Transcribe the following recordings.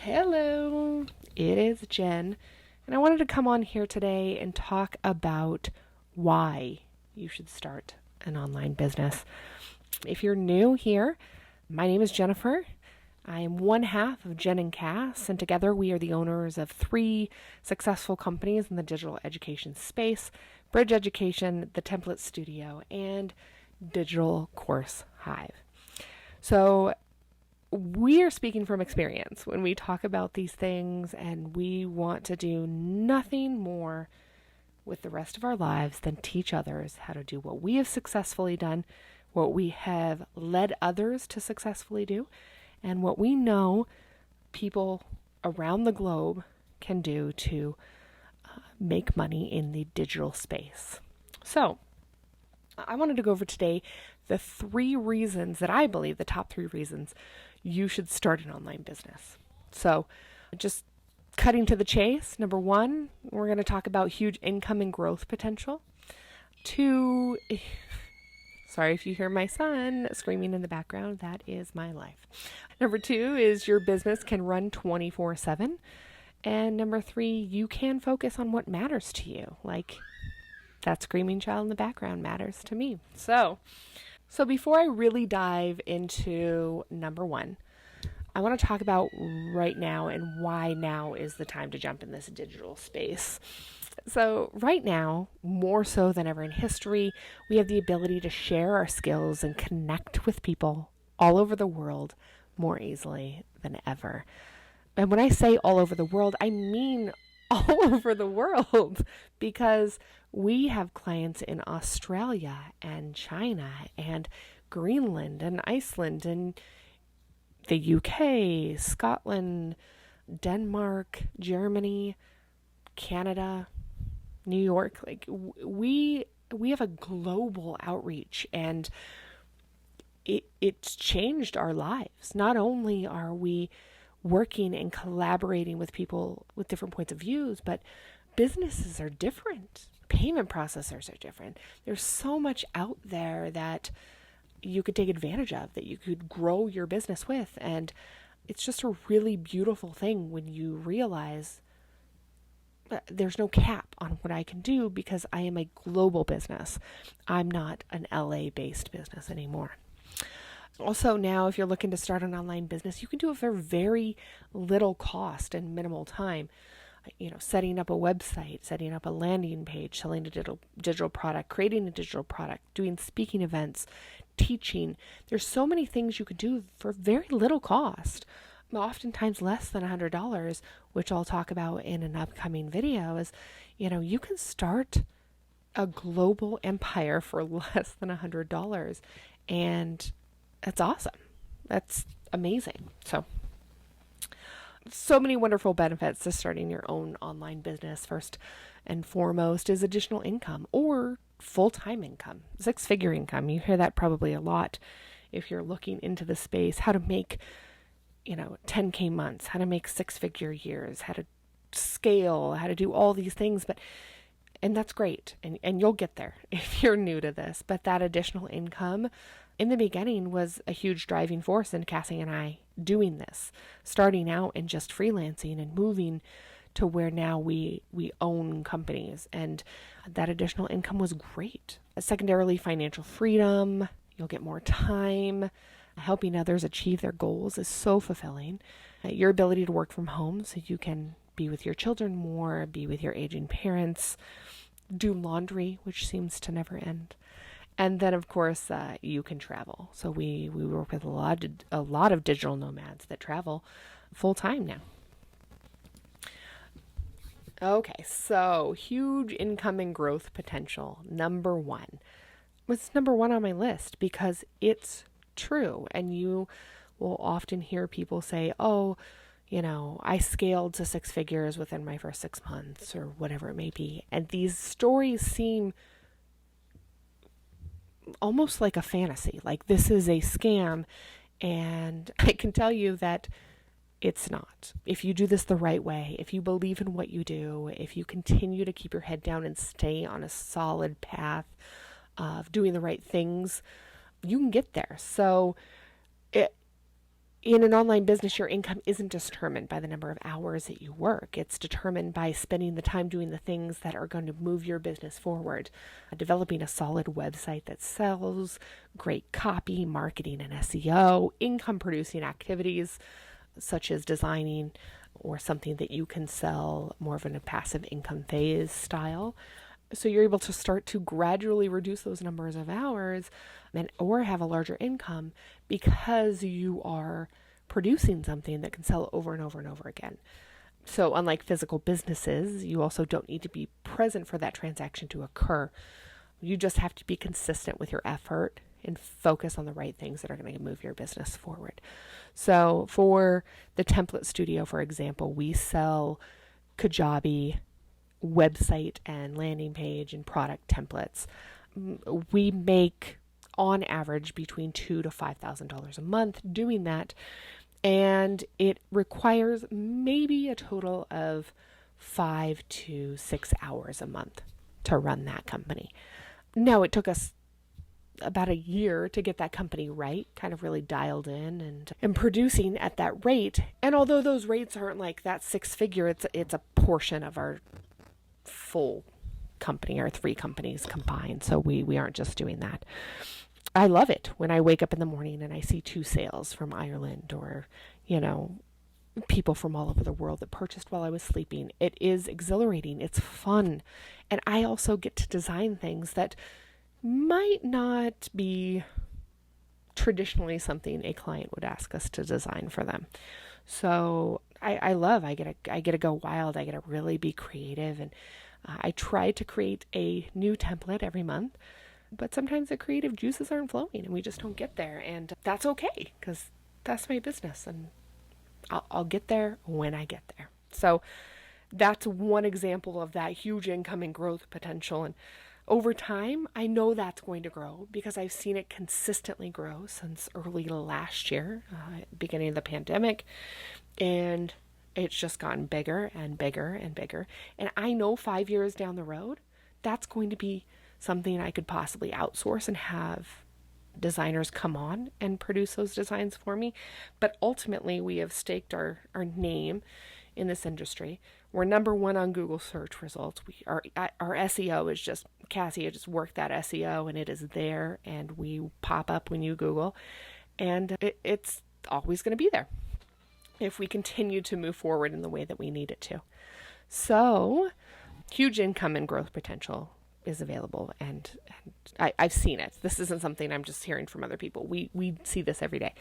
Hello, it is Jen, and I wanted to come on here today and talk about why you should start an online business. If you're new here, my name is Jennifer. I am one half of Jen+Cass, and together we are the owners of 3 successful companies in the digital education space: Bridge Education, the Template Studio, and Digital Course Hive. So we are speaking from experience when we talk about these things, and we want to do nothing more with the rest of our lives than teach others how to do what we have successfully done, what we have led others to successfully do, and what we know people around the globe can do to make money in the digital space. So I wanted to go over today the 3 reasons that I believe, the top 3 reasons you should start an online business. So just cutting to the chase, number 1, we're going to talk about huge income and growth potential. 2, sorry if you hear my son screaming in the background, that is my life. Number 2 is your business can run 24/7. And number 3, you can focus on what matters to you. Like that screaming child in the background matters to me. So before I really dive into number 1, I want to talk about right now and why now is the time to jump in this digital space. So right now, more so than ever in history, we have the ability to share our skills and connect with people all over the world more easily than ever. And when I say all over the world, I mean all over the world, because we have clients in Australia and China and Greenland and Iceland and the UK, Scotland, Denmark, Germany, Canada, New York. Like we have a global outreach, and it's changed our lives. Not only are we working and collaborating with people with different points of views, but businesses are different. Payment processors are different. There's so much out there that you could take advantage of, that you could grow your business with. And it's just a really beautiful thing when you realize that there's no cap on what I can do, because I am a global business. I'm not an LA-based business anymore. Also, now, if you're looking to start an online business, you can do it for very little cost and minimal time. Setting up a website, setting up a landing page, selling a digital product, creating a digital product, doing speaking events, teaching. There's so many things you could do for very little cost, oftentimes less than $100, which I'll talk about in an upcoming video. Is, you can start a global empire for less than $100, and that's awesome. That's amazing. So many wonderful benefits to starting your own online business. First and foremost is additional income or full-time income, 6-figure income. You hear that probably a lot if you're looking into the space, how to make, 10K months, how to make 6-figure years, how to scale, how to do all these things. And that's great. And you'll get there if you're new to this. But that additional income in the beginning was a huge driving force in Cassie and I doing this, starting out and just freelancing and moving to where now we own companies. And that additional income was great. Secondarily, financial freedom. You'll get more time. Helping others achieve their goals is so fulfilling. Your ability to work from home so you can be with your children more, be with your aging parents, do laundry, which seems to never end. And then, of course, you can travel. So we work with a lot of digital nomads that travel full time now. Okay, so huge income and growth potential. Number 1. What's number 1 on my list? Because it's true. And you will often hear people say, oh, I scaled to 6 figures within my first 6 months, or whatever it may be. And these stories seem almost like a fantasy, like this is a scam. And I can tell you that it's not. If you do this the right way, if you believe in what you do, if you continue to keep your head down and stay on a solid path of doing the right things, you can get there. So In an online business, your income isn't determined by the number of hours that you work. It's determined by spending the time doing the things that are going to move your business forward. Developing a solid website that sells, great copy, marketing and SEO, income producing activities such as designing or something that you can sell more of in a passive income phase style. So you're able to start to gradually reduce those numbers of hours or have a larger income because you are producing something that can sell over and over and over again. So unlike physical businesses, you also don't need to be present for that transaction to occur. You just have to be consistent with your effort and focus on the right things that are going to move your business forward. So for the template studio, for example, we sell Kajabi website and landing page and product templates. We make on average between $2,000 to $5,000 a month doing that, and it requires maybe a total of 5 to 6 hours a month to run that company. Now, it took us about a year to get that company right, kind of really dialed in and producing at that rate. And although those rates aren't like that six figure, it's a portion of our full company, or 3 companies combined. So we aren't just doing that. I love it when I wake up in the morning and I see 2 sales from Ireland or, people from all over the world that purchased while I was sleeping. It is exhilarating. It's fun. And I also get to design things that might not be traditionally something a client would ask us to design for them. So I get to go wild. I get to really be creative, and I try to create a new template every month, but sometimes the creative juices aren't flowing and we just don't get there, and that's okay because that's my business, and I'll get there when I get there. So that's one example of that huge income and growth potential. And over time, I know that's going to grow because I've seen it consistently grow since early last year, beginning of the pandemic. And it's just gotten bigger and bigger and bigger. And I know 5 years down the road, that's going to be something I could possibly outsource and have designers come on and produce those designs for me. But ultimately, we have staked our name in this industry. We're number 1 on Google search results. Our SEO is just, Cassie just worked that SEO and it is there, and we pop up when you Google, and it's always going to be there if we continue to move forward in the way that we need it to. So huge income and growth potential is available, and I've seen it. This isn't something I'm just hearing from other people. We see this every day.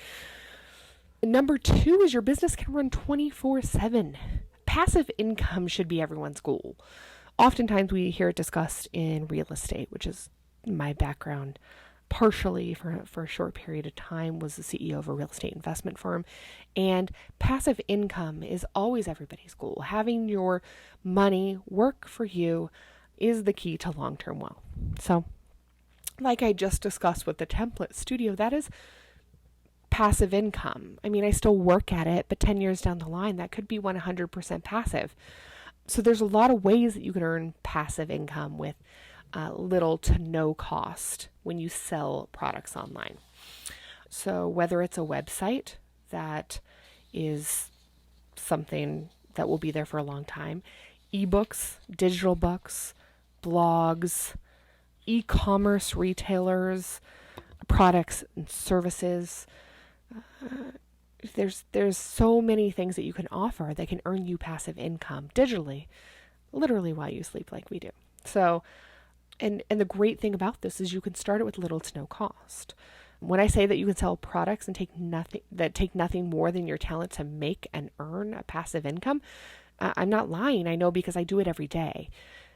Number 2 is your business can run 24/7. Passive income should be everyone's goal. Oftentimes we hear it discussed in real estate, which is my background. Partially for a short period of time was the CEO of a real estate investment firm, and passive income is always everybody's goal. Having your money work for you is the key to long-term wealth. So like I just discussed with the template studio, that is passive income. I mean, I still work at it, but 10 years down the line, that could be 100% passive. So there's a lot of ways that you can earn passive income with little to no cost when you sell products online. So whether it's a website that is something that will be there for a long time, ebooks, digital books, blogs, e-commerce retailers, products and services. There's so many things that you can offer that can earn you passive income digitally, literally while you sleep, like we do. So, and the great thing about this is you can start it with little to no cost. When I say that you can sell products and take nothing more than your talent to make and earn a passive income, I'm not lying. I know because I do it every day.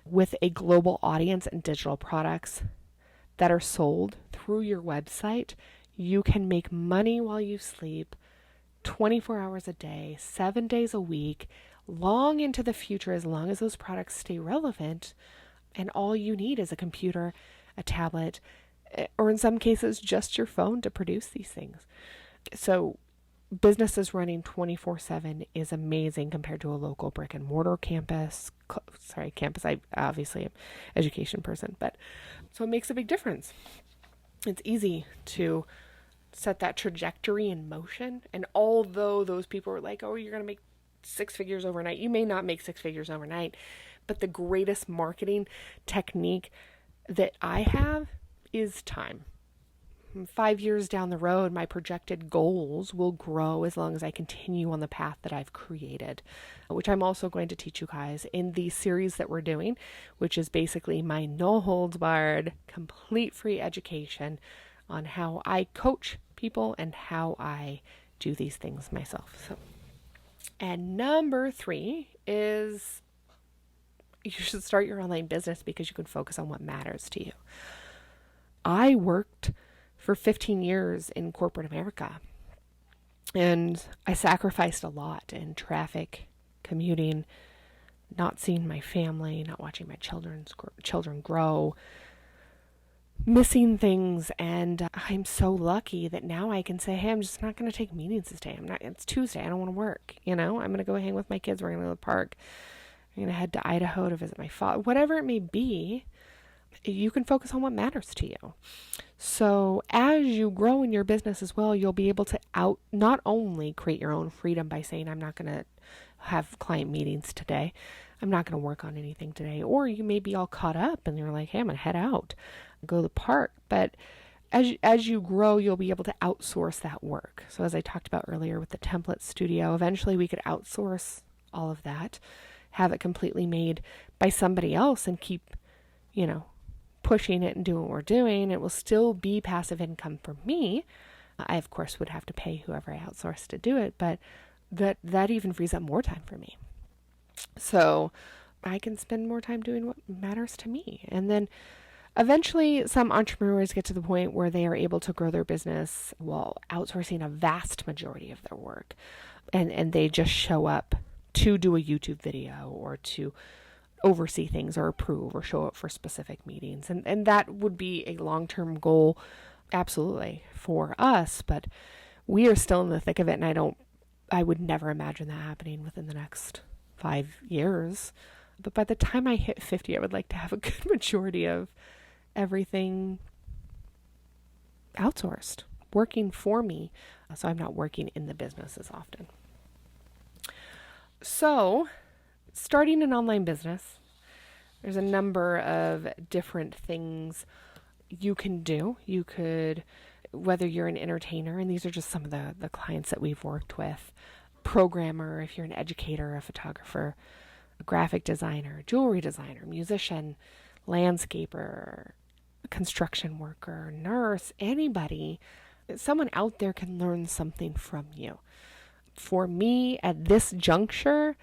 With a global audience and digital products that are sold through your website, you can make money while you sleep 24 hours a day, 7 days a week, long into the future, as long as those products stay relevant. And all you need is a computer, a tablet, or in some cases, just your phone to produce these things. So businesses running 24/7 is amazing compared to a local brick and mortar campus. I obviously am an education person, but so it makes a big difference. It's easy to set that trajectory in motion. And although those people were like, oh, you're going to make 6 figures overnight, you may not make 6 figures overnight. But the greatest marketing technique that I have is time. 5 years down the road, my projected goals will grow as long as I continue on the path that I've created, which I'm also going to teach you guys in the series that we're doing, which is basically my no holds barred, complete free education on how I coach people and how I do these things myself. And number 3 is you should start your online business because you can focus on what matters to you. I worked for 15 years in corporate America, and I sacrificed a lot in traffic, commuting, not seeing my family, not watching my children grow, missing things. And I'm so lucky that now I can say, hey, I'm just not going to take meetings this day. It's Tuesday. I don't want to work. I'm going to go hang with my kids. We're going to go to the park. I'm going to head to Idaho to visit my father. Whatever it may be, you can focus on what matters to you. So as you grow in your business as well, you'll be able to not only create your own freedom by saying, I'm not going to have client meetings today. I'm not going to work on anything today. Or you may be all caught up and you're like, hey, I'm going to head out, go to the park. But as you grow, you'll be able to outsource that work. So as I talked about earlier with the template studio, eventually we could outsource all of that, have it completely made by somebody else and keep, pushing it and doing what we're doing. It will still be passive income for me. I, of course, would have to pay whoever I outsource to do it, but that even frees up more time for me. So I can spend more time doing what matters to me. And then eventually some entrepreneurs get to the point where they are able to grow their business while outsourcing a vast majority of their work. And they just show up to do a YouTube video or to oversee things or approve or show up for specific meetings. And that would be a long-term goal, absolutely, for us, but we are still in the thick of it, and I would never imagine that happening within the next 5 years. But by the time I hit 50, I would like to have a good majority of everything outsourced, working for me, so I'm not working in the business as often. So, starting an online business, there's a number of different things you can do. You could, whether you're an entertainer, and these are just some of the clients that we've worked with, programmer, if you're an educator, a photographer, a graphic designer, jewelry designer, musician, landscaper, construction worker, nurse, anybody, someone out there can learn something from you. For me, at this juncture,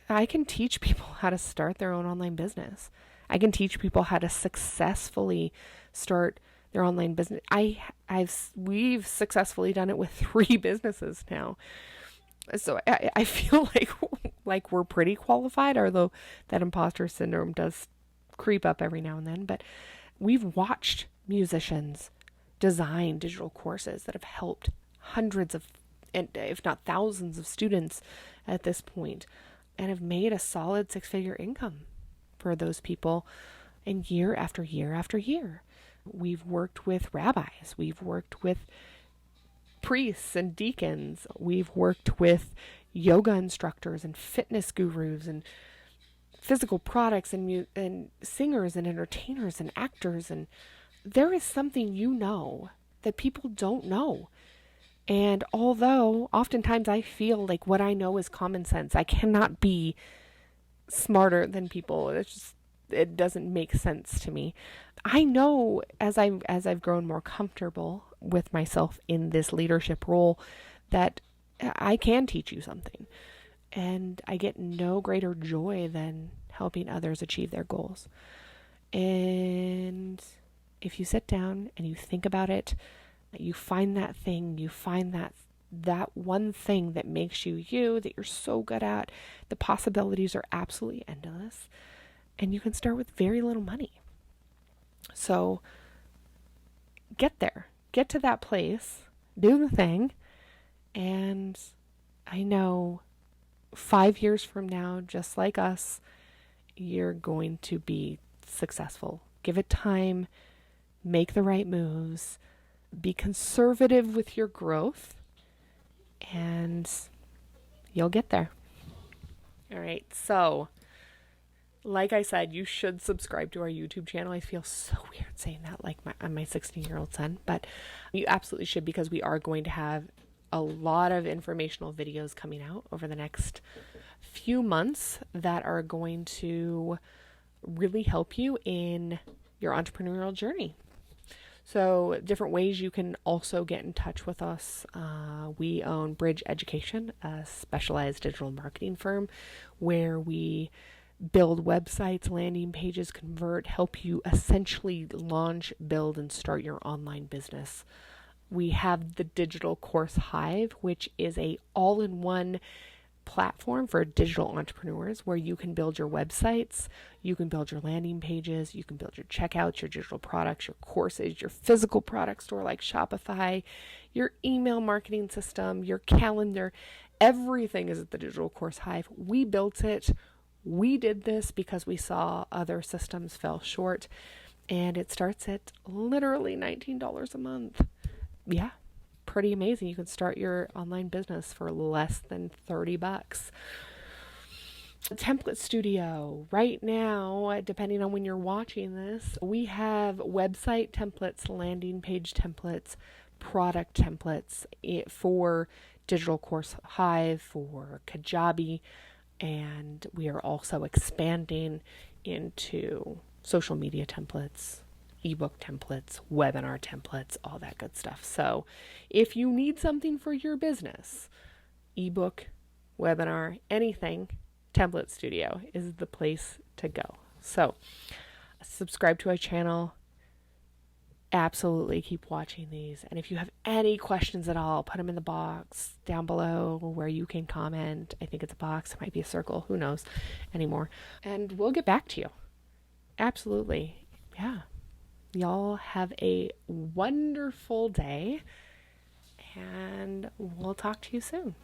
I can teach people how to start their own online business. I can teach people how to successfully start their online business. We've successfully done it with 3 businesses now. So I feel like we're pretty qualified, although that imposter syndrome does creep up every now and then. But we've watched musicians design digital courses that have helped hundreds of, if not thousands of students at this point, and have made a solid 6-figure income for those people in year after year after year. We've worked with rabbis. We've worked with priests and deacons. We've worked with yoga instructors and fitness gurus and physical products and singers and entertainers and actors. And there is something that people don't know. And although oftentimes I feel like what I know is common sense, I cannot be smarter than people. It doesn't make sense to me. I know as I've grown more comfortable with myself in this leadership role that I can teach you something. And I get no greater joy than helping others achieve their goals. And if you sit down and you think about it, you find that thing, you find that one thing that makes you, that you're so good at, the possibilities are absolutely endless, and you can start with very little money. So get there, get to that place, do the thing, and I know 5 years from now, just like us, you're going to be successful. Give it time. make the right moves, be conservative with your growth, and you'll get there. All right, so like I said, you should subscribe to our YouTube channel. I feel so weird saying that, like my 16-year-old son, but you absolutely should, because we are going to have a lot of informational videos coming out over the next few months that are going to really help you in your entrepreneurial journey. So different ways you can also get in touch with us. We own Bridge Education, a specialized digital marketing firm where we build websites, landing pages, convert, help you essentially launch, build, and start your online business. We have the Digital Course Hive, which is a all-in-one platform for digital entrepreneurs where you can build your websites, you can build your landing pages, you can build your checkouts, your digital products, your courses, your physical product store like Shopify, your email marketing system, your calendar. Everything is at the Digital Course Hive. We built it. We did this because we saw other systems fell short, and it starts at literally $19 a month. Yeah, pretty amazing. You can start your online business for less than $30. Template Studio. Right now, depending on when you're watching this, we have website templates, landing page templates, product templates for Digital Course Hive, for Kajabi, and we are also expanding into social media templates, ebook templates, webinar templates, all that good stuff. So if you need something for your business, ebook, webinar, anything, Template Studio is the place to go. So subscribe to our channel. Absolutely keep watching these. And if you have any questions at all, put them in the box down below where you can comment. I think it's a box. It might be a circle. Who knows anymore. And we'll get back to you. Absolutely. Yeah. Y'all have a wonderful day, and we'll talk to you soon.